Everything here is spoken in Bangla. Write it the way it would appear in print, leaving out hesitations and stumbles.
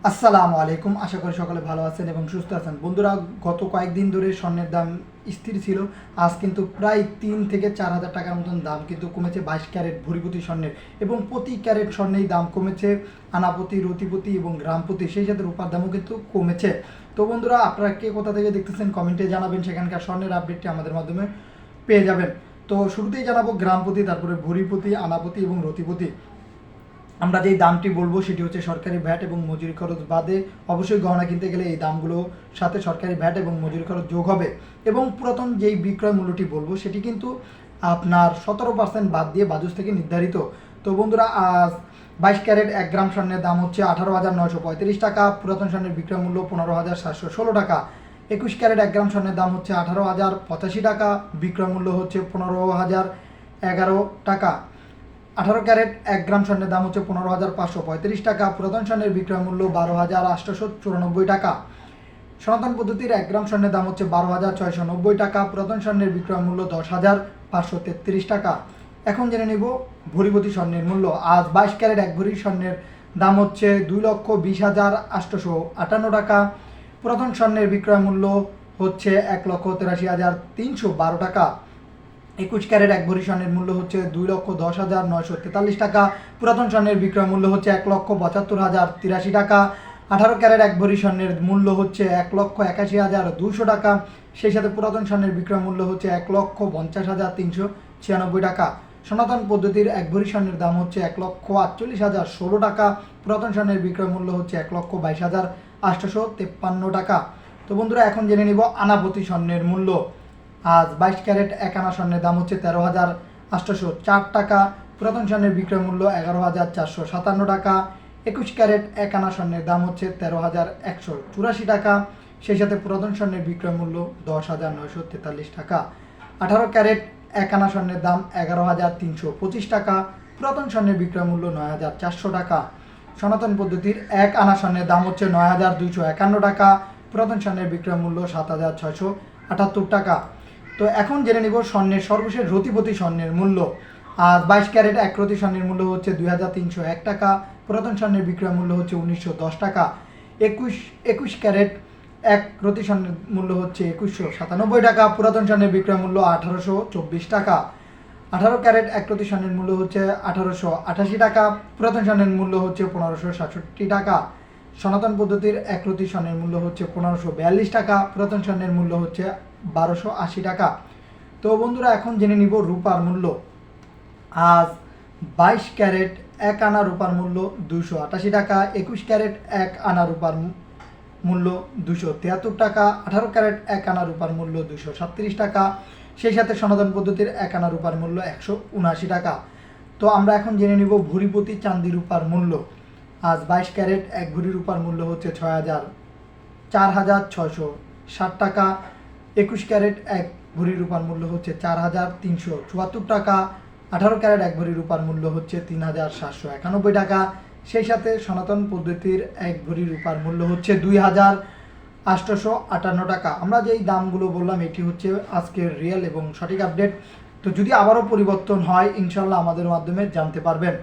আসসালামু আলাইকুম। আশা করি সকলে ভালো আছেন এবং সুস্থ আছেন। বন্ধুরা, গত কয়েকদিন ধরে স্বর্ণের দাম স্থির ছিল। আজ কিন্তু প্রায় 3 থেকে 4 হাজার টাকার মতন দাম কিন্তু কমেছে 22 ক্যারেট ভরিপতি স্বর্ণের, এবং প্রতি ক্যারেট স্বর্ণেই দাম কমেছে আনাপতি, রতিপতি এবং গ্রামপতি, সেই সাথে রূপার দামও কিন্তু কমেছে। তো বন্ধুরা, আপনারা কে কোথা থেকে দেখতেছেন কমেন্টে জানাবেন, সেখানকার স্বর্ণের আপডেটটি আমাদের মাধ্যমে পেয়ে যাবেন। তো শুরুতেই জানাবো গ্রামপতি, তারপরে ভরিপতি, আনাপতি এবং রতিপতি। আমরা যেই দামটি বলবো সেটি হচ্ছে সরকারি ভ্যাট এবং মজুরি খরচ বাদে। অবশ্যই গহনা কিনতে গেলে এই দামগুলোর সাথে সরকারি ভ্যাট এবং মজুরি খরচ যোগ হবে। এবং পুরাতন যেই বিক্রয় মূল্যটি বলবো সেটি কিন্তু আপনার 17% বাদ দিয়ে বাজুস থেকে নির্ধারিত। তো বন্ধুরা, আজ 22 ক্যারেট 1 গ্রাম স্বর্ণের দাম হচ্ছে 18,935 টাকা। পুরাতন স্বর্ণের বিক্রয় মূল্য 15,716 টাকা। 21 ক্যারেট 1 গ্রাম স্বর্ণের দাম হচ্ছে 18,085 টাকা। বিক্রয় মূল্য হচ্ছে 15,011 টাকা। 18 ক্যারেট 1 গ্রাম স্বর্ণের দাম হচ্ছে 15,535 টাকা। পুরাতন স্বর্ণের বিক্রয় মূল্য 12,894 টাকা। সনাতন পদ্ধতির 1 গ্রাম স্বর্ণের দাম হচ্ছে 12,690 টাকা। পুরাতন স্বর্ণের বিক্রয় মূল্য 10,533 টাকা। এখন জেনে নিব ভরিপতি স্বর্ণের মূল্য। আজ 22 ক্যারেট 1 ভরি স্বর্ণের দাম হচ্ছে 2,20,858 টাকা। পুরাতন স্বর্ণের বিক্রয় মূল্য হচ্ছে 1,83,312 টাকা। 21 ক্যারেট 1 ভরি স্বর্ণের মূল্য হচ্ছে 2,10,943 টাকা। পুরাতন স্বর্ণের বিক্রয় মূল্য হচ্ছে 1,75,083 টাকা। 18 ক্যারেট 1 ভরি স্বর্ণের মূল্য হচ্ছে 1,81,200 টাকা। সেই সাথে পুরাতন স্বর্ণের বিক্রয় মূল্য হচ্ছে 1,50,396 টাকা। সনাতন পদ্ধতির 1 ভরি স্বর্ণের দাম হচ্ছে 1,48,016 টাকা। পুরাতন স্বর্ণের বিক্রয় মূল্য হচ্ছে 1,22,853 টাকা। তো বন্ধুরা, এখন জেনে নিব আনাপতি স্বর্ণের মূল্য। আজ 22 ক্যারেট 1 আনা স্বর্ণের দাম হচ্ছে 13,804 টাকা। পুরাতন স্বর্ণের বিক্রয় মূল্য 11,457 টাকা। 21 ক্যারেট 1 আনা স্বর্ণের দাম হচ্ছে 13,184 টাকা। সেই সাথে পুরাতন স্বর্ণের বিক্রয় মূল্য 10,943 টাকা। 18 ক্যারেট 1 আনা স্বর্ণের দাম 11,325 টাকা। পুরাতন স্বর্ণের বিক্রয় মূল্য 9,400 টাকা। সনাতন পদ্ধতির 1 আনা স্বর্ণের দাম হচ্ছে 9,251 টাকা। পুরাতন স্বর্ণের বিক্রয় মূল্য 7,678 টাকা। তো এখন জেনে নিব স্বর্ণের সর্বশেষ রতিপতি স্বর্ণের মূল্য। আজ 22 ক্যারেট 1 রতি স্বর্ণের মূল্য হচ্ছে 2,301 টাকা। পুরাতন স্বর্ণের বিক্রয় মূল্য হচ্ছে 1,910 টাকা। 21 ক্যারেট 1 রতি স্বর্ণের মূল্য হচ্ছে 2,197 টাকা। পুরাতন স্বর্ণের বিক্রয় মূল্য 1,824 টাকা। 18 ক্যারেট 1 রতি স্বর্ণের মূল্য হচ্ছে 1,888 টাকা। পুরাতন স্বর্ণের মূল্য হচ্ছে 1,567 টাকা। সনাতন পদ্ধতির 1 রতি স্বর্ণের মূল্য হচ্ছে 1,542 টাকা। পুরাতন স্বর্ণের মূল্য হচ্ছে 1,280 টাকা। তো বন্ধুরা, এখন জেনে নিব রূপার মূল্য। আজ 22 ক্যারেট 1 আনা রূপার মূল্য 288 টাকা। 21 ক্যারেট 1 আনা রূপার মূল্য 273 টাকা। 18 ক্যারেট 1 আনা রূপার মূল্য 237 টাকা। সেই সাথে সনাতন পদ্ধতির 1 আনা রূপার মূল্য 179 টাকা। তো আমরা এখন জেনে নিব ভরিপতি চাঁদি রূপার মূল্য। আজ 22 ক্যারেট 1 ভরি রূপার মূল্য হচ্ছে 4,660 টাকা। 21 ক্যারেট 1 ভরি রূপার মূল্য হচ্ছে 4,374 টাকা। 18 ক্যারেট 1 ভরি রূপার মূল্য হচ্ছে 3,791 টাকা। সেই সাথে সনাতন পদ্ধতির 1 ভরি রূপার মূল্য হচ্ছে 2,858 টাকা। আমরা যেই দামগুলো বললাম এটি হচ্ছে আজকের রিয়েল এবং সঠিক আপডেট। তো যদি আবারও পরিবর্তন হয়, ইনশাল্লাহ আমাদের মাধ্যমে জানতে পারবেন।